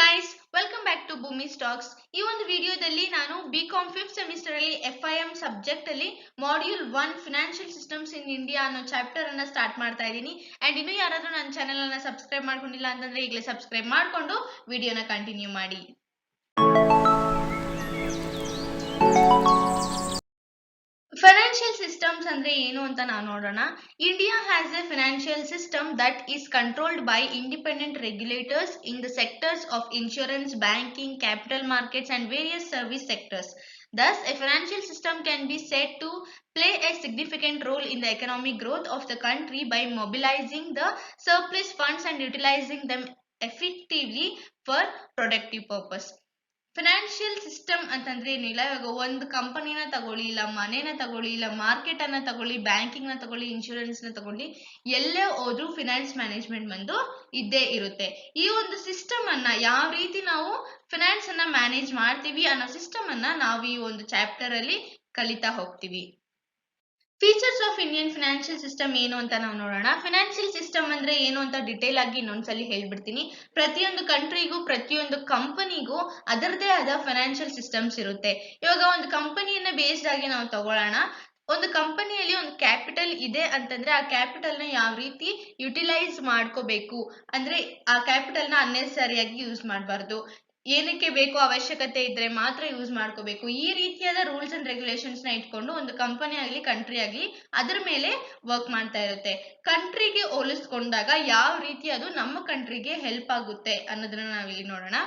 Guys, welcome back to ಭೂಮಿ stocks. ಈ ಒಂದು ವಿಡಿಯೋದಲ್ಲಿ ನಾನು ಬಿಕಾಂ 5th ಸೆಮಿಸ್ಟರ್ ಅಲ್ಲಿ FIM ಸಬ್ಜೆಕ್ಟ್ ಅಲ್ಲಿ module 1 financial systems in India ಅನ್ನೋ ಚಾಪ್ಟರ್ ಅನ್ನ ಸ್ಟಾರ್ಟ್ ಮಾಡ್ತಾ ಇದ್ದೀನಿ. ಅಂಡ್ ಇನ್ನು ಯಾರಾದ್ರೂ ನನ್ನ ಚಾನೆಲ್ ಅನ್ನ ಸಬ್ಸ್ಕ್ರೈಬ್ ಮಾಡ್ಕೊಂಡಿಲ್ಲ ಅಂತಂದ್ರೆ ಈಗಲೇ ಸಬ್ಸ್ಕ್ರೈಬ್ ಮಾಡ್ಕೊಂಡು ವಿಡಿಯೋನ ಕಂಟಿನ್ಯೂ ಮಾಡಿ. ಫೈನಾನ್ಷಿಯಲ್ ಸಿಸ್ಟಮ್ಸ್ ಅಂದ್ರೆ ಏನು ಅಂತ ನಾವು ನೋಡೋಣ. India has A financial system that is controlled by independent regulators in the sectors of insurance, banking, capital markets and various service sectors. Thus, a financial system can be said to play a significant role in the economic growth of the country by mobilizing the surplus funds and utilizing them effectively for productive purpose. Financial system ಅಂತಂದ್ರೆ ಏನಿಲ್ಲ. ಇವಾಗ ಒಂದು ಕಂಪನಿನ ತಗೊಳ್ಳಿ, ಇಲ್ಲ ಮನೆನ ತಗೊಳ್ಳಿ, ಇಲ್ಲ ಮಾರ್ಕೆಟ್ ಅನ್ನ ತಗೊಳ್ಳಿ, ಬ್ಯಾಂಕಿಂಗ್ ನ ತಗೊಳ್ಳಿ, ಇನ್ಶೂರೆನ್ಸ್ ನ ತಗೊಳ್ಳಿ, ಎಲ್ಲೇ ಹೋದ್ರೂ ಫಿನಾನ್ಸ್ ಮ್ಯಾನೇಜ್ಮೆಂಟ್ ಬಂದು ಇದ್ದೇ ಇರುತ್ತೆ. ಈ ಒಂದು ಸಿಸ್ಟಮ್ ಅನ್ನ ಯಾವ ರೀತಿ ನಾವು ಫಿನಾನ್ಸ್ ಅನ್ನ ಮ್ಯಾನೇಜ್ ಮಾಡ್ತೀವಿ ಅನ್ನೋ ಸಿಸ್ಟಮ್ ಅನ್ನ ನಾವು ಈ ಒಂದು ಚಾಪ್ಟರ್ ಅಲ್ಲಿ ಕಲಿತಾ ಹೋಗ್ತೀವಿ. Features of Indian financial system ಏನು ಅಂತ ನಾವು ನೋಡೋಣ. ಫಿನಾನ್ಷಿಯಲ್ ಸಿಸ್ಟಮ್ ಅಂದ್ರೆ ಏನು ಅಂತ ಡಿಟೇಲ್ ಆಗಿ ಇನ್ನೊಂದ್ಸಲಿ ಹೇಳ್ಬಿಡ್ತೀನಿ. ಪ್ರತಿಯೊಂದು ಕಂಟ್ರಿಗೂ, ಪ್ರತಿಯೊಂದು ಕಂಪನಿಗೂ ಅದರದೇ ಆದ ಫಿನಾನ್ಷಿಯಲ್ ಸಿಸ್ಟಮ್ಸ್ ಇರುತ್ತೆ. ಇವಾಗ ಒಂದು ಕಂಪನಿಯನ್ನ ಬೇಸ್ಡ್ ಆಗಿ ನಾವು ತಗೊಳ್ಳೋಣ. ಒಂದು ಕಂಪನಿಯಲ್ಲಿ ಒಂದು ಕ್ಯಾಪಿಟಲ್ ಇದೆ ಅಂತಂದ್ರೆ ಆ ಕ್ಯಾಪಿಟಲ್ ನ ಯಾವ ರೀತಿ ಯುಟಿಲೈಸ್ ಮಾಡ್ಕೋಬೇಕು ಅಂದ್ರೆ ಆ ಕ್ಯಾಪಿಟಲ್ ನ ಅನ್ನೆಸರಿಯಾಗಿ ಯೂಸ್ ಮಾಡಬಾರ್ದು. ಏನಕ್ಕೆ ಬೇಕೋ ಅವಶ್ಯಕತೆ ಇದ್ರೆ ಮಾತ್ರ ಯೂಸ್ ಮಾಡ್ಕೋಬೇಕು. ಈ ರೀತಿಯಾದ ರೂಲ್ಸ್ ಅಂಡ್ ರೆಗ್ಯುಲೇಷನ್ಸ್ ನ ಇಟ್ಕೊಂಡು ಒಂದು ಕಂಪನಿ ಆಗ್ಲಿ, ಕಂಟ್ರಿ ಆಗ್ಲಿ ಅದ್ರ ಮೇಲೆ ವರ್ಕ್ ಮಾಡ್ತಾ ಇರುತ್ತೆ. ಕಂಟ್ರಿಗೆ ಹೋಲಿಸ್ಕೊಂಡಾಗ ಯಾವ ರೀತಿ ಅದು ನಮ್ಮ ಕಂಟ್ರಿಗೆ ಹೆಲ್ಪ್ ಆಗುತ್ತೆ ಅನ್ನೋದನ್ನ ನಾವಿಲ್ಲಿ ನೋಡೋಣ.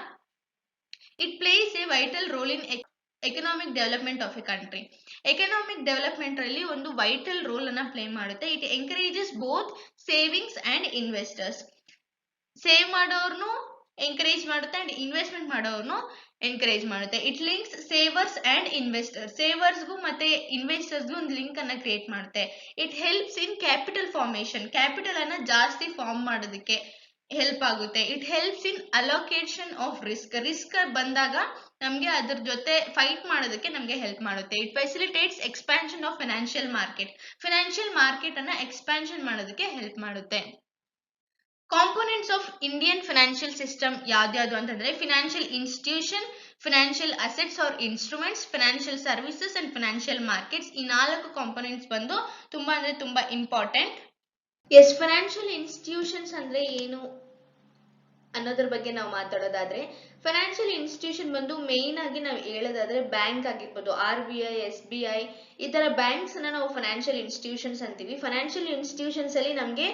It plays a vital role in economic development of a country. Economic development ಅಲ್ಲಿ ಒಂದು ವೈಟಲ್ ರೋಲ್ ಅನ್ನ ಪ್ಲೇ ಮಾಡುತ್ತೆ. It encourages both savings and investors. Save ಮಾಡೋರ್ನು ಎಂಕರೇಜ್ ಮಾಡುತ್ತೆ ಅಂಡ್ ಇನ್ವೆಸ್ಟ್ಮೆಂಟ್ ಮಾಡೋರ್ನು ಎನ್ಕರೇಜ್ ಮಾಡುತ್ತೆ. It links savers and investors. ಸೇವರ್ಸ್ಗೂ ಮತ್ತೆ ಇನ್ವೆಸ್ಟರ್ಸ್ಗೂ ಒಂದು ಲಿಂಕ್ ಅನ್ನ ಕ್ರಿಯೇಟ್ ಮಾಡುತ್ತೆ. It helps in capital formation. Capital ಅನ್ನ ಜಾಸ್ತಿ ಫಾರ್ಮ್ ಮಾಡೋದಕ್ಕೆ ಹೆಲ್ಪ್ ಆಗುತ್ತೆ. It helps in allocation of risk. Risk ಬಂದಾಗ ನಮ್ಗೆ ಅದ್ರ ಜೊತೆ ಫೈಟ್ ಮಾಡೋದಕ್ಕೆ ನಮ್ಗೆ ಹೆಲ್ಪ್ ಮಾಡುತ್ತೆ. It facilitates expansion of financial market. Financial market ಅನ್ನ ಎಕ್ಸ್ಪಾನ್ಷನ್ ಮಾಡೋದಕ್ಕೆ ಹೆಲ್ಪ್ ಮಾಡುತ್ತೆ. Components of Indian financial system ಯಾವ್ದ್ಯಾವ್ದು ಅಂತಂದ್ರೆ financial institution, financial assets or instruments, financial services and financial markets. ಈ 4 ಕಾಂಪೋನೆಂಟ್ಸ್ ಬಂದು ತುಂಬಾ ಅಂದ್ರೆ ತುಂಬಾ ಇಂಪಾರ್ಟೆಂಟ್. ಎಸ್, ಫಿನಾನ್ಷಿಯಲ್ ಇನ್ಸ್ಟಿಟ್ಯೂಷನ್ಸ್ ಅಂದ್ರೆ ಏನು ಅನ್ನೋದ್ರ ಬಗ್ಗೆ ನಾವು ಮಾತಾಡೋದಾದ್ರೆ, ಫೈನಾನ್ಷಿಯಲ್ ಇನ್ಸ್ಟಿಟ್ಯೂಷನ್ ಬಂದು ಮೇನ್ ಆಗಿ ನಾವು ಹೇಳೋದಾದ್ರೆ ಬ್ಯಾಂಕ್ ಆಗಿರ್ಬೋದು, RBI, SBI ಈ ತರ ಬ್ಯಾಂಕ್ಸ್ ಅನ್ನ ನಾವು ಫೈನಾನ್ಷಿಯಲ್ ಇನ್ಸ್ಟಿಟ್ಯೂಷನ್ಸ್ ಅಂತೀವಿ. ಫೈನಾನ್ಷಿಯಲ್ ಇನ್ಸ್ಟಿಟ್ಯೂಷನ್ಸ್ ಅಲ್ಲಿ ನಮ್ಗೆ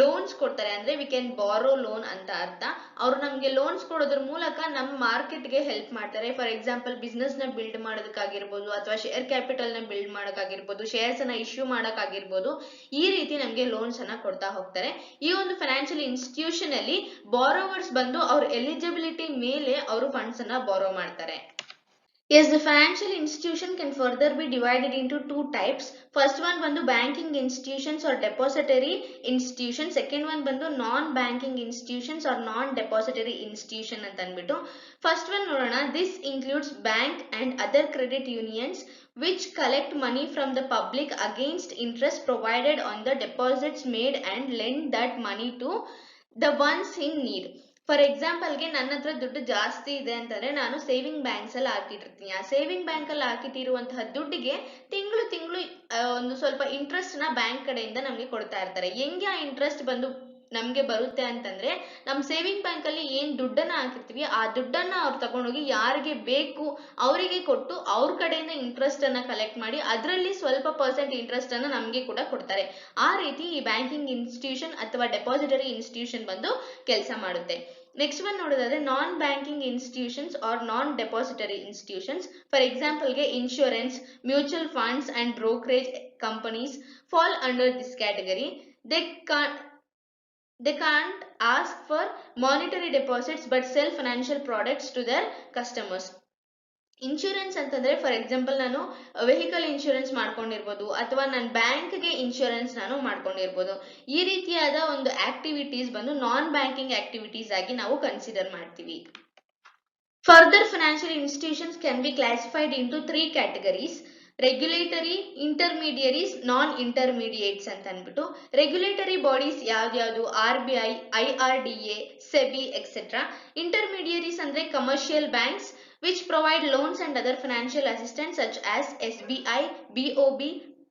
ಲೋನ್ಸ್ ಕೊಡ್ತಾರೆ, ಅಂದ್ರೆ ವಿ ಕ್ಯಾನ್ ಬಾರೋ ಲೋನ್ ಅಂತ ಅರ್ಥ. ಅವ್ರು ನಮ್ಗೆ ಲೋನ್ಸ್ ಕೊಡೋದ್ರ ಮೂಲಕ ನಮ್ಮ ಮಾರ್ಕೆಟ್ ಗೆ ಹೆಲ್ಪ್ ಮಾಡ್ತಾರೆ. ಫಾರ್ ಎಕ್ಸಾಂಪಲ್ ಬಿಸ್ನೆಸ್ ನ ಬಿಲ್ಡ್ ಮಾಡೋದಕ್ಕಾಗಿರ್ಬೋದು, ಅಥವಾ ಶೇರ್ ಕ್ಯಾಪಿಟಲ್ ನ ಬಿಲ್ಡ್ ಮಾಡೋಕ್ಕಾಗಿರ್ಬೋದು, ಶೇರ್ಸ್ ಅನ್ನ ಇಶ್ಯೂ ಮಾಡೋಕ್ಕಾಗಿರ್ಬೋದು, ಈ ರೀತಿ ನಮ್ಗೆ ಲೋನ್ಸ್ ಅನ್ನ ಕೊಡ್ತಾ ಹೋಗ್ತಾರೆ. ಈ ಒಂದು ಫೈನಾನ್ಷಿಯಲ್ ಇನ್ಸ್ಟಿಟ್ಯೂಷನ್ ಅಲ್ಲಿ ಬಾರೋವರ್ಸ್ ಬಂದು ಅವ್ರ ಎಲಿಜಿಬಿಲಿಟಿ ಮೇಲೆ ಅವರು ಫಂಡ್ಸ್ ಅನ್ನ ಬಾರೋ ಮಾಡ್ತಾರೆ. Yes, the financial institution can further be divided into 2 types. First one ಬಂದು banking institutions or depository institutions. Second one ಬಂದು non-banking institutions or non-depository institution ಅಂತ ಅಂದ್ಬಿಟ್ಟು. First one ನೋಡೋಣ. This includes bank and other credit unions which collect money from the public against interest provided on the deposits made and lend that money to the ones in need. For ಎಕ್ಸಾಂಪಲ್ಗೆ ನನ್ನ ಹತ್ರ ದುಡ್ಡು ಜಾಸ್ತಿ ಇದೆ ಅಂತಂದ್ರೆ ನಾನು saving banks ಅಲ್ಲಿ ಹಾಕಿಟ್ಟಿರ್ತೀನಿ. ಆ ಸೇವಿಂಗ್ ಬ್ಯಾಂಕ್ ಅಲ್ಲಿ ಹಾಕಿಟ್ಟಿರುವಂತಹ ದುಡ್ಡಿಗೆ ತಿಂಗಳು ತಿಂಗಳು ಒಂದು ಸ್ವಲ್ಪ ಇಂಟ್ರೆಸ್ಟ್ ನ ಬ್ಯಾಂಕ್ ಕಡೆಯಿಂದ ನಮ್ಗೆ ಕೊಡ್ತಾ ಇರ್ತಾರೆ. ಹೆಂಗೆ ಆ ಇಂಟ್ರೆಸ್ಟ್ ಬಂದು ನಮ್ಗೆ ಬರುತ್ತೆ ಅಂತಂದ್ರೆ, ನಮ್ ಸೇವಿಂಗ್ ಬ್ಯಾಂಕ್ ಅಲ್ಲಿ ಏನ್ ದುಡ್ಡನ್ನ ಹಾಕಿರ್ತೀವಿ ಆ ದುಡ್ಡನ್ನ ಅವ್ರು ತಗೊಂಡೋಗಿ ಯಾರಿಗೆ ಬೇಕು ಅವರಿಗೆ ಕೊಟ್ಟು ಅವ್ರ ಕಡೆಯಿಂದ ಇಂಟ್ರೆಸ್ಟ್ ಅನ್ನ ಕಲೆಕ್ಟ್ ಮಾಡಿ ಅದರಲ್ಲಿ ಸ್ವಲ್ಪ ಪರ್ಸೆಂಟ್ ಇಂಟ್ರೆಸ್ಟ್ ಅನ್ನ ನಮ್ಗೆ ಕೂಡ ಕೊಡ್ತಾರೆ. ಆ ರೀತಿ ಈ ಬ್ಯಾಂಕಿಂಗ್ ಇನ್ಸ್ಟಿಟ್ಯೂಷನ್ ಅಥವಾ ಡೆಪಾಸಿಟರಿ ಇನ್ಸ್ಟಿಟ್ಯೂಷನ್ ಬಂದು ಕೆಲಸ ಮಾಡುತ್ತೆ. ನೆಕ್ಸ್ಟ್ ಒನ್ ನೋಡೋದಾದ್ರೆ non banking institutions or non depository institutions. For ಎಕ್ಸಾಂಪಲ್ಗೆ insurance, mutual funds and brokerage companies fall under this category. They can't ask for monetary deposits but sell financial products to their customers. Insurance ಅಂತಂದ್ರೆ for example ನಾನು vehicle insurance ಮಾಡ್ಕೊಂಡಿರ್ಬೋದು, ಅಥವಾ ನನ್ನ ಬ್ಯಾಂಕ್ಗೆ insurance ನಾನು ಮಾಡ್ಕೊಂಡಿರ್ಬೋದು. ಈ ರೀತಿಯಾದ ಒಂದು ಆಕ್ಟಿವಿಟೀಸ್ ಬಂದು ನಾನ್ ಬ್ಯಾಂಕಿಂಗ್ ಆಕ್ಟಿವಿಟೀಸ್ ಆಗಿ ನಾವು ಕನ್ಸಿಡರ್ ಮಾಡ್ತೀವಿ. Further, financial institutions can be classified into 3 categories. Regulatory, intermediaries, non intermediates ಅಂತ ಅಂದ್ಬಿಟ್ಟು. ರೆಗ್ಯುಲೇಟರಿ ಬಾಡೀಸ್ ಯಾವ್ಯಾವುದು? RBI, IRDA, SEBI etcetera. Intermediaries ಅಂದ್ರೆ commercial banks which provide loans and other financial assistance such as SBI, BOB,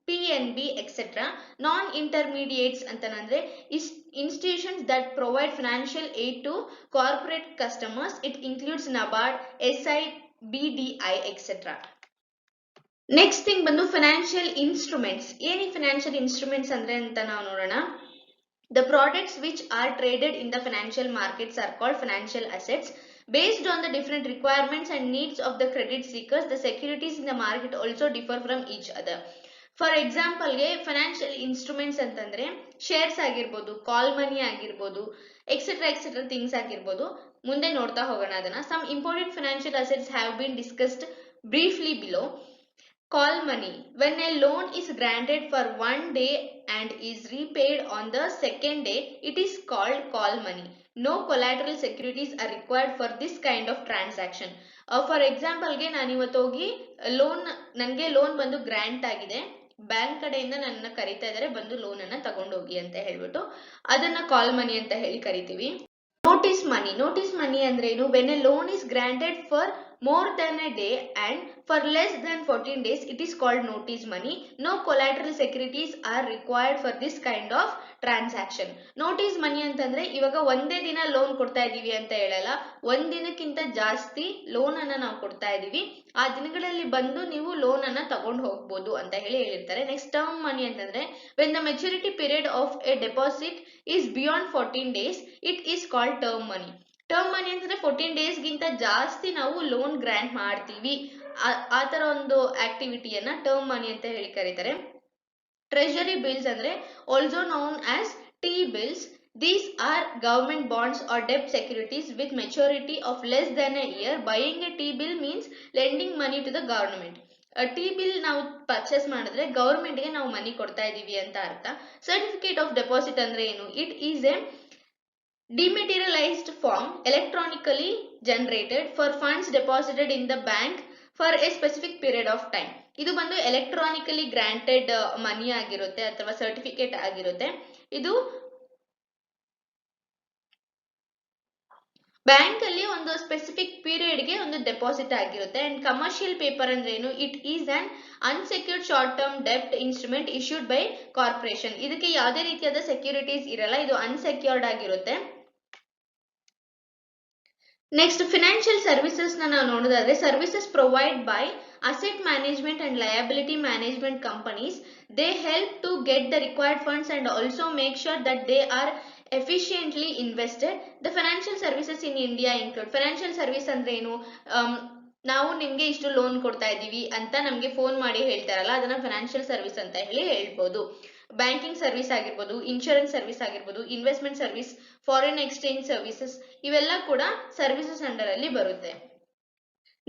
PNB etc. Non-intermediates ಅಂತಂದ್ರೆ institutions that provide financial aid to corporate customers. It includes NABARD, SI, BDI etc. Next thing ಬಂದು financial instruments. ಏನಿ financial instruments ಅಂದ್ರೆ ಅಂತ ನಾವು ನೋಡೋಣ. The products which are traded in the financial markets are called financial assets. Based on the different requirements and needs of the credit seekers, the securities in the market also differ from each other. For ಎಕ್ಸಾಂಪಲ್ಗೆ financial instruments ಅಂತಂದ್ರೆ shares ಆಗಿರ್ಬೋದು, call ಮನಿ ಆಗಿರ್ಬೋದು, etcetera things ಆಗಿರ್ಬೋದು. ಮುಂದೆ ನೋಡ್ತಾ ಹೋಗೋಣ ಅದನ್ನ. Some important financial assets have been discussed briefly below. Call money. When a loan is granted for one day and is repaid on the second day, it is called call money. No collateral securities are required for this kind of transaction. For example ಗೆ ನಾನು ಇವತ್ತು ಹೋಗಿ ನನಗೆ loan ಬಂದು grant ಆಗಿದೆ, bank ಕಡೆಯಿಂದ ನನ್ನ ಕರೀತಾ ಇದ್ದಾರೆ ಬಂದು ಲೋನ್ ಅನ್ನ ತಗೊಂಡೋಗಿ ಅಂತ ಹೇಳ್ಬಿಟ್ಟು ಅದನ್ನ ಕಾಲ್ ಮನಿ ಅಂತ ಹೇಳಿ ಕರಿತೀವಿ. ನೋಟಿಸ್ ಮನಿ. ನೋಟಿಸ್ ಮನಿ ಅಂದ್ರೆ ಏನು? When A loan is granted for more than a day and for less than 14 days, it is called notice money. No collateral securities are required for this kind of transaction. notice money ಅಂತಂದ್ರೆ ಇವಾಗ ಒಂದೇ ದಿನ loan ಕೊಡ್ತಾ ಇದೀವಿ ಅಂತ ಹೇಳಲ್ಲ, ಒಂದ್ ದಿನಕ್ಕಿಂತ ಜಾಸ್ತಿ ಲೋನ್ ಅನ್ನ ನಾವು ಕೊಡ್ತಾ ಇದೀವಿ, ಆ ದಿನಗಳಲ್ಲಿ ಬಂದು ನೀವು ಲೋನ್ ಅನ್ನ ತಗೊಂಡು ಹೋಗ್ಬೋದು ಅಂತ ಹೇಳಿರ್ತಾರೆ. ನೆಕ್ಸ್ಟ್ ಟರ್ಮ್ ಮನಿ ಅಂತಂದ್ರೆ when the maturity period of a deposit is beyond 14 days, it is called term money. Term money ಅಂತಂದ್ರೆ 14 days ಗಿಂತ ಜಾಸ್ತಿ ನಾವು ಲೋನ್ ಗ್ರಾಂಟ್ ಮಾಡ್ತೀವಿ, ಆ ತರ ಒಂದು ಆಕ್ಟಿವಿಟಿಯನ್ನ ಟರ್ಮ್ ಮನಿ ಅಂತ ಹೇಳಿ ಕರೀತಾರೆ. ಟ್ರೆಜರಿ ಬಿಲ್ಸ್ ಅಂದ್ರೆ also known as T bills. These are government bonds or debt securities with maturity of less than a year. Buying a T-bill means lending money to the government. T-bill ನಾವು purchase ಮಾಡಿದ್ರೆ government ಗೆ ನಾವು ಮನಿ ಕೊಡ್ತಾ ಇದೀವಿ ಅಂತ ಅರ್ಥ. Certificate of deposit ಅಂದ್ರೆ ಏನು? It is A dematerialized form electronically generated for funds deposited in the bank for a specific period of time. ಇದು ಬಂದು ಎಲೆಕ್ಟ್ರಾನಿಕಲಿ ಗ್ರಾಂಟೆಡ್ ಮನಿ ಆಗಿರುತ್ತೆ ಅಥವಾ ಸರ್ಟಿಫಿಕೇಟ್ ಆಗಿರುತ್ತೆ. ಇದು ಬ್ಯಾಂಕ್ ಅಲ್ಲಿ ಒಂದು ಸ್ಪೆಸಿಫಿಕ್ ಪೀರಿಯಡ್ ಗೆ ಒಂದು ಡೆಪಾಸಿಟ್ ಆಗಿರುತ್ತೆ. ಅಂಡ್ ಕಮರ್ಷಿಯಲ್ ಪೇಪರ್ ಅಂದ್ರೆ ಏನು? It is an unsecured short term ಡೆಪ್ಟ್ ಇನ್ಸ್ಟ್ರೂಮೆಂಟ್ ಇಶ್ಯೂಡ್ ಬೈ ಕಾರ್ಪೊರೇಷನ್. ಇದಕ್ಕೆ ಯಾವುದೇ ರೀತಿಯಾದ ಸೆಕ್ಯೂರಿಟೀಸ್ ಇರಲ್ಲ, ಇದು ಅನ್ಸೆಕ್ಯೂರ್ಡ್ ಆಗಿರುತ್ತೆ. ನೆಕ್ಸ್ಟ್ ಫಿನಾನ್ಷಿಯಲ್ ಸರ್ವಿಸಸ್ ನಾವು ನೋಡೋದಾದ್ರೆ services provide by asset management and liability management companies. They help to get the required funds and also make sure that they are efficiently invested. The financial services in India include financial service ಅಂದ್ರೆ ಏನು? ನಾವು ನಿಮ್ಗೆ ಇಷ್ಟು loan ಕೊಡ್ತಾ ಇದೀವಿ ಅಂತ ನಮ್ಗೆ phone ಮಾಡಿ ಹೇಳ್ತಾರಲ್ಲ, ಅದನ್ನ ಫಿನಾನ್ಷಿಯಲ್ ಸರ್ವಿಸ್ ಅಂತ ಹೇಳಿ ಹೇಳ್ಬೋದು. ಬ್ಯಾಂಕಿಂಗ್ ಸರ್ವಿಸ್ ಆಗಿರ್ಬೋದು, ಇನ್ಶೂರೆನ್ಸ್ ಸರ್ವಿಸ್ ಆಗಿರ್ಬೋದು, investment service, foreign exchange services, ಇವೆಲ್ಲ ಕೂಡ ಸರ್ವಿಸಸ್ ಅಂಡರ್ ಅಲ್ಲಿ ಬರುತ್ತೆ.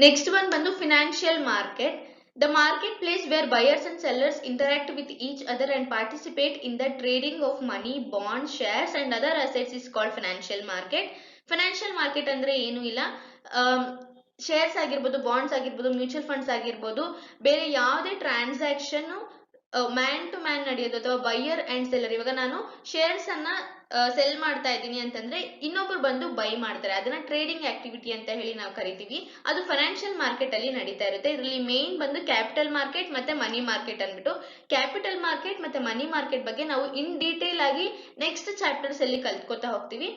ನೆಕ್ಸ್ಟ್ ಒನ್ ಬಂದು financial market. The marketplace where buyers and sellers interact with each other and participate in the trading of money, bonds, shares and other assets is called financial market. Financial market ಅಂದ್ರೆ ಏನು ಇಲ್ಲ, shares ಆಗಿರ್ಬೋದು, bonds ಆಗಿರ್ಬೋದು, mutual funds ಆಗಿರ್ಬೋದು, ಬೇರೆ ಯಾವುದೇ transaction man to man ನಡೆಯೋದು ಅಥವಾ ಬೈಯರ್ ಅಂಡ್ ಸೆಲ್ಲರ್. ಇವಾಗ ನಾನು ಶೇರ್ಸ್ ಅನ್ನ ಸೆಲ್ ಮಾಡ್ತಾ ಇದ್ದೀನಿ ಅಂತಂದ್ರೆ ಇನ್ನೊಬ್ರು ಬಂದು ಬೈ ಮಾಡ್ತಾರೆ, ಅದನ್ನ ಟ್ರೇಡಿಂಗ್ ಆಕ್ಟಿವಿಟಿ ಅಂತ ಹೇಳಿ ನಾವು ಕರಿತೀವಿ. ಅದು ಫೈನಾನ್ಷಿಯಲ್ ಮಾರ್ಕೆಟ್ ಅಲ್ಲಿ ನಡೀತಾ ಇರುತ್ತೆ. ಇದರಲ್ಲಿ ಮೇನ್ ಬಂದು ಕ್ಯಾಪಿಟಲ್ ಮಾರ್ಕೆಟ್ ಮತ್ತೆ ಮನಿ ಮಾರ್ಕೆಟ್ ಅಂದ್ಬಿಟ್ಟು. ಕ್ಯಾಪಿಟಲ್ ಮಾರ್ಕೆಟ್ ಮತ್ತೆ ಮನಿ ಮಾರ್ಕೆಟ್ ಬಗ್ಗೆ ನಾವು ಇನ್ ಡೀಟೇಲ್ ಆಗಿ ನೆಕ್ಸ್ಟ್ ಚಾಪ್ಟರ್ಸ್ ಅಲ್ಲಿ ಕಲ್ತ್ಕೋತಾ ಹೋಗ್ತೀವಿ.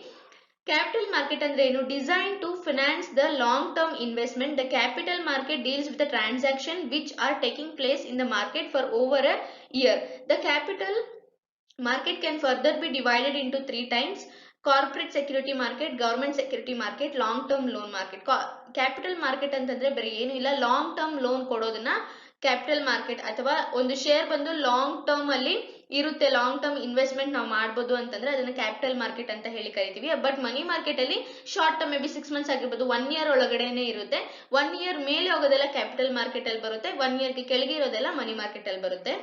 Capital market ಅಂದ್ರೆ ಏನು? Designed to finance the long term investment. The capital market deals with the transaction which are taking place in the market for over a year. The capital market can further be divided into 3 types: corporate security market, government security market, long term loan market. Capital market ಅಂತಂದ್ರೆ ಬೇರೆ ಏನು ಇಲ್ಲ, long term loan ಕೊಡೋದನ್ನ capital market, ಅಥವಾ ಒಂದು share ಬಂದು long term ಅಲ್ಲಿ ಇರುತ್ತೆ, ಲಾಂಗ್ ಟರ್ಮ್ ಇನ್ವೆಸ್ಟ್ಮೆಂಟ್ ನಾವು ಮಾಡ್ಬೋದು ಅಂತಂದ್ರೆ ಅದನ್ನ ಕ್ಯಾಪಿಟಲ್ ಮಾರ್ಕೆಟ್ ಅಂತ ಹೇಳಿ ಕರಿತೀವಿ. ಬಟ್ ಮನಿ ಮಾರ್ಕೆಟ್ ಅಲ್ಲಿ short term may be 6 months ಆಗಿರ್ಬೋದು, 1 year ಒಳಗಡೆನೆ ಇರುತ್ತೆ. 1 year ಮೇಲೆ ಹೋಗೋದೆಲ್ಲ ಕ್ಯಾಪಿಟಲ್ ಮಾರ್ಕೆಟ್ ಅಲ್ಲಿ ಬರುತ್ತೆ, 1 year ಗೆ ಕೆಳಗೆ ಇರೋದೆಲ್ಲ ಮನಿ ಮಾರ್ಕೆಟ್ ಅಲ್ಲಿ ಬರುತ್ತೆ.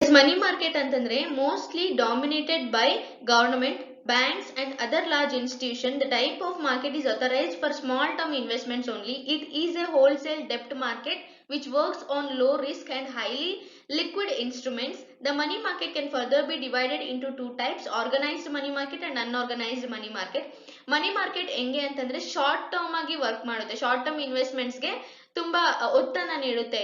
ಮನಿ ಮಾರ್ಕೆಟ್ ಅಂತಂದ್ರೆ mostly dominated by government banks and other large institutions, the type of market is authorized for small term investments only. It is a wholesale debt market which works on low risk and highly liquid instruments. The money market can further be divided into two types, organized money market and unorganized money market. Money market ಹೆಂಗೆ ಅಂತಂದ್ರೆ short term ಆಗಿ work ಮಾಡುತ್ತೆ, short term investments ಗೆ ತುಂಬಾ ಒತ್ತನ್ನ ನೀಡುತ್ತೆ.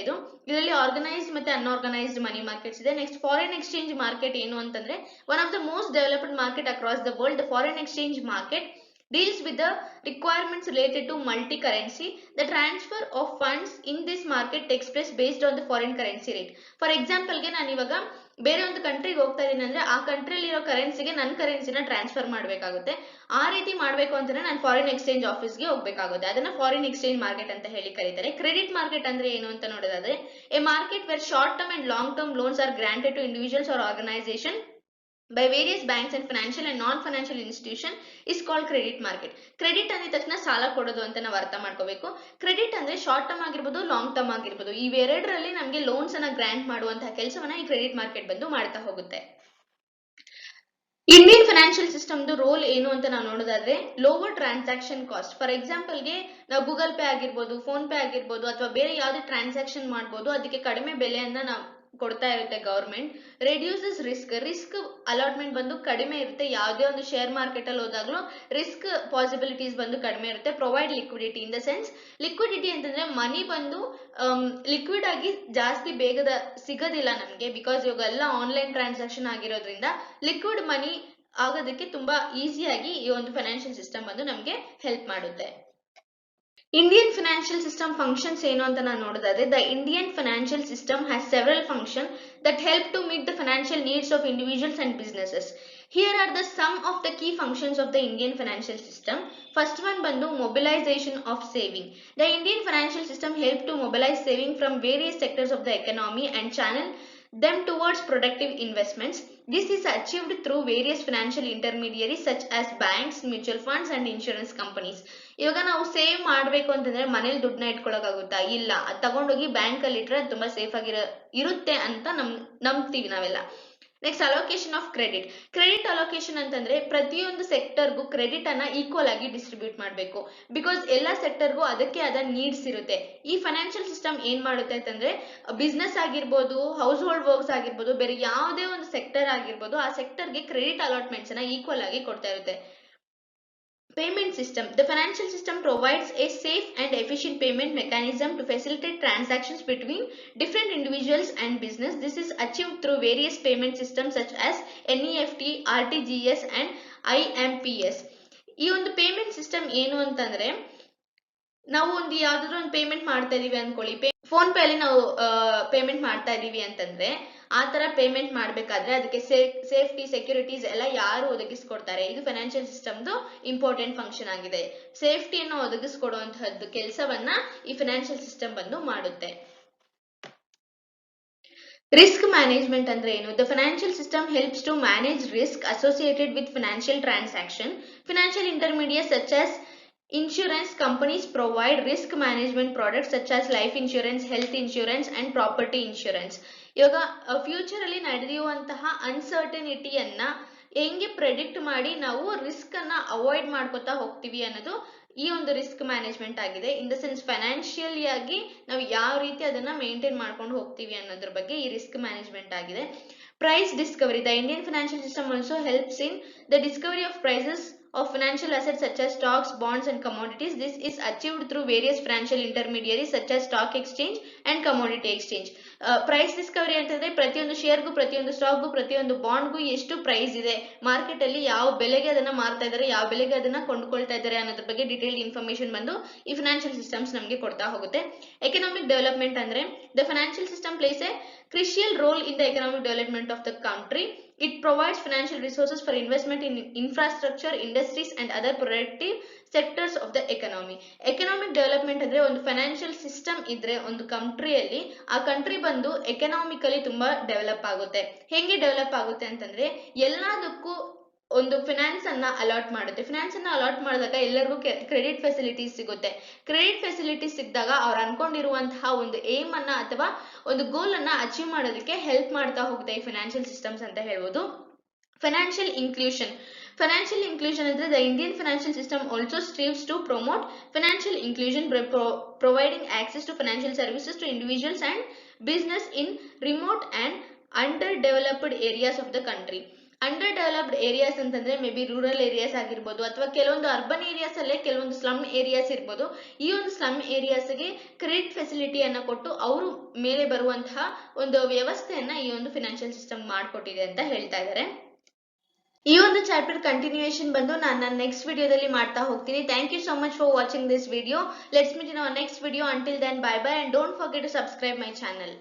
ಇದರಲ್ಲಿ organised ಮತ್ತೆ unorganised ಮನಿ markets ಇದೆ. ನೆಕ್ಸ್ಟ್ ಫಾರಿನ್ ಎಕ್ಸ್ಚೇಂಜ್ ಮಾರ್ಕೆಟ್ ಏನು ಅಂತಂದ್ರೆ one of the most developed market across the world. The foreign exchange market deals with the requirements related to multi-currency. The transfer of funds in this market takes place based on the foreign currency rate. For example ಗೆ ನಾನು ಇವಾಗ ಬೇರೆ ಒಂದು ಕಂಟ್ರಿಗೆ ಹೋಗ್ತಾ ಇದೀನಿ ಅಂದ್ರೆ ಆ ಕಂಟ್ರಿಯಲ್ಲಿ ಇರೋ ಕರೆನ್ಸಿಗೆ ನನ್ನ ಕರೆನ್ಸಿನ ಟ್ರಾನ್ಸ್ಫರ್ ಮಾಡಬೇಕಾಗುತ್ತೆ. ಆ ರೀತಿ ಮಾಡಬೇಕು ಅಂತಂದ್ರೆ ನಾನು ಫಾರಿನ್ ಎಕ್ಸ್ಚೇಂಜ್ ಆಫೀಸ್ಗೆ ಹೋಗ್ಬೇಕಾಗುತ್ತೆ. ಅದನ್ನ ಫಾರಿನ್ ಎಕ್ಸ್ಚೇಂಜ್ ಮಾರ್ಕೆಟ್ ಅಂತ ಹೇಳಿ ಕರೀತಾರೆ. ಕ್ರೆಡಿಟ್ ಮಾರ್ಕೆಟ್ ಅಂದ್ರೆ ಏನು ಅಂತ ನೋಡೋದಾದ್ರೆ a market where short term and long term loans are granted to individuals or organisation by various banks and financial and non-financial institution is called credit market. Credit ಅಂದ ತಕ್ಷಣ ಸಾಲ ಕೊಡೋದು ಅಂತ ನಾವು ಅರ್ಥ ಮಾಡ್ಕೋಬೇಕು. ಕ್ರೆಡಿಟ್ ಅಂದ್ರೆ ಶಾರ್ಟ್ ಟರ್ಮ್ ಆಗಿರ್ಬೋದು, ಲಾಂಗ್ ಟರ್ಮ್ ಆಗಿರ್ಬೋದು, ಇವೆರಡರಲ್ಲಿ ನಮಗೆ ಲೋನ್ಸ್ ಅನ್ನ ಗ್ರಾಂಟ್ ಮಾಡುವಂತಹ ಕೆಲಸವನ್ನ ಈ ಕ್ರೆಡಿಟ್ ಮಾರ್ಕೆಟ್ ಬಂದು ಮಾಡ್ತಾ ಹೋಗುತ್ತೆ. ಇಂಡಿಯನ್ ಫೈನಾನ್ಷಿಯಲ್ ಸಿಸ್ಟಮ್ದು ರೋಲ್ ಏನು ಅಂತ ನಾವು ನೋಡೋದಾದ್ರೆ ಲೋವರ್ ಟ್ರಾನ್ಸಾಕ್ಷನ್ ಕಾಸ್ಟ್. ಫಾರ್ ಎಕ್ಸಾಂಪಲ್ಗೆ ನಾವು ಗೂಗಲ್ ಪೇ ಆಗಿರ್ಬೋದು, ಫೋನ್ ಪೇ ಆಗಿರ್ಬೋದು ಅಥವಾ ಬೇರೆ ಯಾವುದೇ ಟ್ರಾನ್ಸಾಕ್ಷನ್ ಮಾಡ್ಬೋದು, ಅದಕ್ಕೆ ಕಡಿಮೆ ಬೆಲೆಯನ್ನ ನಾವು ಕೊಡ್ತಾ ಇರುತ್ತೆ ಗವರ್ಮೆಂಟ್. ರೆಡ್ಯೂಸಸ್ ರಿಸ್ಕ್ ಅಲಾಟ್ಮೆಂಟ್ ಬಂದು ಕಡಿಮೆ ಇರುತ್ತೆ. ಯಾವುದೇ ಒಂದು ಶೇರ್ ಮಾರ್ಕೆಟ್ ಅಲ್ಲಿ ಹೋದಾಗ್ಲೂ ರಿಸ್ಕ್ ಪಾಸಿಬಿಲಿಟೀಸ್ ಬಂದು ಕಡಿಮೆ ಇರುತ್ತೆ. Provide liquidity in the sense, liquidity ಅಂತಂದ್ರೆ ಮನಿ ಬಂದು ಲಿಕ್ವಿಡ್ ಆಗಿ ಜಾಸ್ತಿ ಬೇಗದ ಸಿಗೋದಿಲ್ಲ ನಮಗೆ, ಬಿಕಾಸ್ ಇವಾಗೆಲ್ಲ ಆನ್ಲೈನ್ ಟ್ರಾನ್ಸಾಕ್ಷನ್ ಆಗಿರೋದ್ರಿಂದ ಲಿಕ್ವಿಡ್ ಮನಿ ಆಗೋದಕ್ಕೆ ತುಂಬಾ ಈಸಿಯಾಗಿ ಈ ಒಂದು ಫೈನಾನ್ಷಿಯಲ್ ಸಿಸ್ಟಮ್ ಬಂದು ನಮಗೆ ಹೆಲ್ಪ್ ಮಾಡುತ್ತೆ. ಇಂಡಿಯನ್ ಫೈನಾನ್ಷಿಯಲ್ ಸಿಸ್ಟಮ್ ಫಂಕ್ಷನ್ಸ್ ಏನು ಅಂತ ನಾನು ನೋಡೋದಾದ್ರೆ the Indian financial system has several function that help to meet the financial needs of individuals and businesses. Here are the some of the key functions of the Indian financial system. First one bandu mobilization of saving. The Indian financial system help to mobilize saving from various sectors of the economy and channel them towards productive investments. This is achieved through various financial intermediaries such as banks, mutual funds and insurance companies. ಇವಾಗ ನಾವು save ಮಾಡಬೇಕು ಅಂತಂದ್ರೆ ಮನೇಲಿ ದುಡ್ಡನ್ನ ಇಟ್ಕೊಳ್ಳೋಕ್ಕಾಗುತ್ತಾ? ಇಲ್ಲ, ಅದು ತಗೊಂಡೋಗಿ bank ಅಲ್ಲಿ ಇಟ್ರೆ ತುಂಬಾ ಸೇಫ್ ಇರುತ್ತೆ ಅಂತ ನಂಬ್ತೀವಿ ನಾವೆಲ್ಲ. Next allocation of credit. Credit allocation ಅಂತಂದ್ರೆ ಪ್ರತಿಯೊಂದು ಸೆಕ್ಟರ್ಗೂ ಕ್ರೆಡಿಟ್ ಅನ್ನ ಈಕ್ವಲ್ ಆಗಿ ಡಿಸ್ಟ್ರಿಬ್ಯೂಟ್ ಮಾಡಬೇಕು, ಬಿಕಾಸ್ ಎಲ್ಲ ಸೆಕ್ಟರ್ಗೂ ಅದಕ್ಕೆ ಆದ ನೀಡ್ಸ್ ಇರುತ್ತೆ. ಈ ಫೈನಾನ್ಷಿಯಲ್ ಸಿಸ್ಟಮ್ ಏನ್ ಮಾಡುತ್ತೆ ಅಂತಂದ್ರೆ ಬಿಸ್ನೆಸ್ ಆಗಿರ್ಬೋದು, ಹೌಸ್ ಹೋಲ್ಡ್ ವರ್ಕ್ಸ್ ಆಗಿರ್ಬೋದು, ಬೇರೆ ಯಾವುದೇ ಒಂದು ಸೆಕ್ಟರ್ ಆಗಿರ್ಬೋದು, ಆ ಸೆಕ್ಟರ್ಗೆ ಕ್ರೆಡಿಟ್ ಅಲಾಟ್ಮೆಂಟ್ಸ್ ಅನ್ನ ಈಕ್ವಲ್ ಆಗಿ ಕೊಡ್ತಾ ಇರುತ್ತೆ. Payment system. The financial system provides a safe and efficient payment mechanism to facilitate transactions between different individuals and business. This is achieved through various payment systems such as NEFT, RTGS and IMPS. ಈ ಒಂದು payment system ಏನು ಅಂತಂದ್ರೆ ನಾವು ಒಂದು ಯಾವ್ದಾದ್ರು ಒಂದು payment ಮಾಡ್ತಾ ಇದೀವಿ ಅನ್ಕೊಳ್ಳಿ, ಫೋನ್ ಪೇ ಅಲ್ಲಿ ನಾವು ಪೇಮೆಂಟ್ ಮಾಡ್ತಾ ಇದೀವಿ ಅಂತಂದ್ರೆ ಆ ತರ ಪೇಮೆಂಟ್ ಮಾಡ್ಬೇಕಾದ್ರೆ ಅದಕ್ಕೆ ಸೇಫ್ಟಿ ಸೆಕ್ಯೂರಿಟೀಸ್ ಎಲ್ಲ ಯಾರು ಒದಗಿಸ್ಕೊಡ್ತಾರೆ? ಇದು ಫೈನಾನ್ಷಿಯಲ್ ಸಿಸ್ಟಮ್ದು ಇಂಪಾರ್ಟೆಂಟ್ ಫಂಕ್ಷನ್ ಆಗಿದೆ. ಸೇಫ್ಟಿಯನ್ನು ಒದಗಿಸ್ಕೊಡುವಂತಹದ್ದು ಕೆಲಸವನ್ನ ಈ ಫೈನಾನ್ಷಿಯಲ್ ಸಿಸ್ಟಮ್ ಬಂದು ಮಾಡುತ್ತೆ. ರಿಸ್ಕ್ ಮ್ಯಾನೇಜ್ಮೆಂಟ್ ಅಂದ್ರೆ ಏನು? The financial system helps to manage risk associated with financial transaction. Financial intermediate such as insurance companies provide risk management products such as life insurance, health insurance and property insurance. ಇವಾಗ future ಅಲ್ಲಿ ನಡೆಯುವಂತಹ ಅನ್ಸರ್ಟನಿಟಿಯನ್ನ ಹೆಂಗೆ predict ಮಾಡಿ ನಾವು risk ಅನ್ನ avoid ಮಾಡ್ಕೊತಾ ಹೋಗ್ತೀವಿ ಅನ್ನೋದು ಈ ಒಂದು ರಿಸ್ಕ್ ಮ್ಯಾನೇಜ್ಮೆಂಟ್ ಆಗಿದೆ. ಇನ್ ದ ಸೆನ್ಸ್ ಫೈನಾನ್ಷಿಯಲಿ ಆಗಿ ನಾವು ಯಾವ ರೀತಿ ಅದನ್ನ ಮೇಂಟೈನ್ ಮಾಡ್ಕೊಂಡು ಹೋಗ್ತೀವಿ ಅನ್ನೋದ್ರ ಬಗ್ಗೆ ಈ ರಿಸ್ಕ್ ಮ್ಯಾನೇಜ್ಮೆಂಟ್ ಆಗಿದೆ. Price discovery. The Indian financial system also helps in the discovery of prices of financial assets such as stocks, bonds and commodities. This is achieved through various financial intermediaries such as stock exchange and commodity exchange. Price discovery ಅಂತಂದ್ರೆ ಪ್ರತಿಯೊಂದು ಶೇರ್ಗೂ, ಪ್ರತಿಯೊಂದು ಸ್ಟಾಕ್ಗೂ, ಪ್ರತಿಯೊಂದು ಬಾಂಡ್ಗೂ ಎಷ್ಟು price ಇದೆ, market ಅಲ್ಲಿ ಯಾವ ಬೆಲೆಗೆ ಅದನ್ನ ಮಾರ್ತಾ ಇದ್ದಾರೆ, ಯಾವ ಬೆಲೆಗೆ ಅದನ್ನ ಕೊಂಡ್ಕೊಳ್ತಾ ಇದ್ದಾರೆ ಅನ್ನೋದ್ರ ಬಗ್ಗೆ ಡೀಟೇಲ್ ಇನ್ಫಾರ್ಮೇಶನ್ ಬಂದು ಈ ಫೈನಾನ್ಷಿಯಲ್ ಸಿಸ್ಟಮ್ಸ್ ನಮಗೆ ಕೊಡ್ತಾ ಹೋಗುತ್ತೆ. ಎಕನಾಮಿಕ್ ಡೆವಲಪ್ಮೆಂಟ್ ಅಂದ್ರೆ the financial system place A crucial role in the economic development of the country. It provides financial resources for investment in infrastructure, industries and other productive sectors of the economy. Economic development ಅಂದ್ರೆ ಒಂದು financial system ಇದ್ರೆ ಒಂದು ಕಂಟ್ರಿಯಲ್ಲಿ ಆ country ಬಂದು economically ತುಂಬಾ develop ಆಗುತ್ತೆ. ಹೆಂಗೆ develop ಆಗುತ್ತೆ ಅಂತಂದ್ರೆ ಎಲ್ಲದಕ್ಕೂ ಒಂದು ಫಿನಾನ್ಸ್ ಅನ್ನ ಅಲಾಟ್ ಮಾಡುತ್ತೆ. ಫಿನಾನ್ಸ್ ಅನ್ನ ಅಲಾಟ್ ಮಾಡಿದಾಗ ಎಲ್ಲರಿಗೂ ಕ್ರೆಡಿಟ್ ಫೆಸಿಲಿಟೀಸ್ ಸಿಗುತ್ತೆ. ಕ್ರೆಡಿಟ್ ಫೆಸಿಲಿಟೀಸ್ ಸಿಕ್ಕಿದಾಗ ಅವ್ರು ಅನ್ಕೊಂಡಿರುವಂತಹ ಒಂದು ಏಮ್ ಅನ್ನ ಅಥವಾ ಒಂದು ಗೋಲ್ ಅನ್ನ ಅಚೀವ್ ಮಾಡೋದಕ್ಕೆ ಹೆಲ್ಪ್ ಮಾಡ್ತಾ ಹೋಗುತ್ತೆ ಈ ಫೈನಾನ್ಷಿಯಲ್ ಸಿಸ್ಟಮ್ಸ್ ಅಂತ ಹೇಳ್ಬೋದು. Financial inclusion. Financial inclusion ಅಂದ್ರೆ the Indian financial system also strives to promote financial inclusion by providing access to financial services to individuals and business in remote and underdeveloped areas of the country. Under developed areas ಅಂತಂದ್ರೆ may be rural areas ಆಗಿರ್ಬೋದು ಅಥವಾ ಕೆಲವೊಂದು urban areas ಅಲ್ಲೇ ಕೆಲವೊಂದು slum areas ಇರ್ಬೋದು. ಈ ಒಂದು slum ಏರಿಯಾಸ್ಗೆ credit ಫೆಸಿಲಿಟಿಯನ್ನ ಕೊಟ್ಟು ಅವರು ಮೇಲೆ ಬರುವಂತಹ ಒಂದು ವ್ಯವಸ್ಥೆಯನ್ನ ಈ ಒಂದು ಫಿನಾನ್ಷಿಯಲ್ ಸಿಸ್ಟಮ್ ಮಾಡಿಕೊಟ್ಟಿದೆ ಅಂತ ಹೇಳ್ತಾ ಇದ್ದಾರೆ. ಈ ಒಂದು ಚಾಪ್ಟರ್ ಕಂಟಿನ್ಯೂಯೇಷನ್ ಬಂದು ನಾನು ನನ್ನ ನೆಕ್ಸ್ಟ್ ವಿಡಿಯೋದಲ್ಲಿ ಮಾಡ್ತಾ ಹೋಗ್ತೀನಿ. Thank you so much for watching this video. Let's meet in our next video. Until then bye bye and don't forget to subscribe my channel.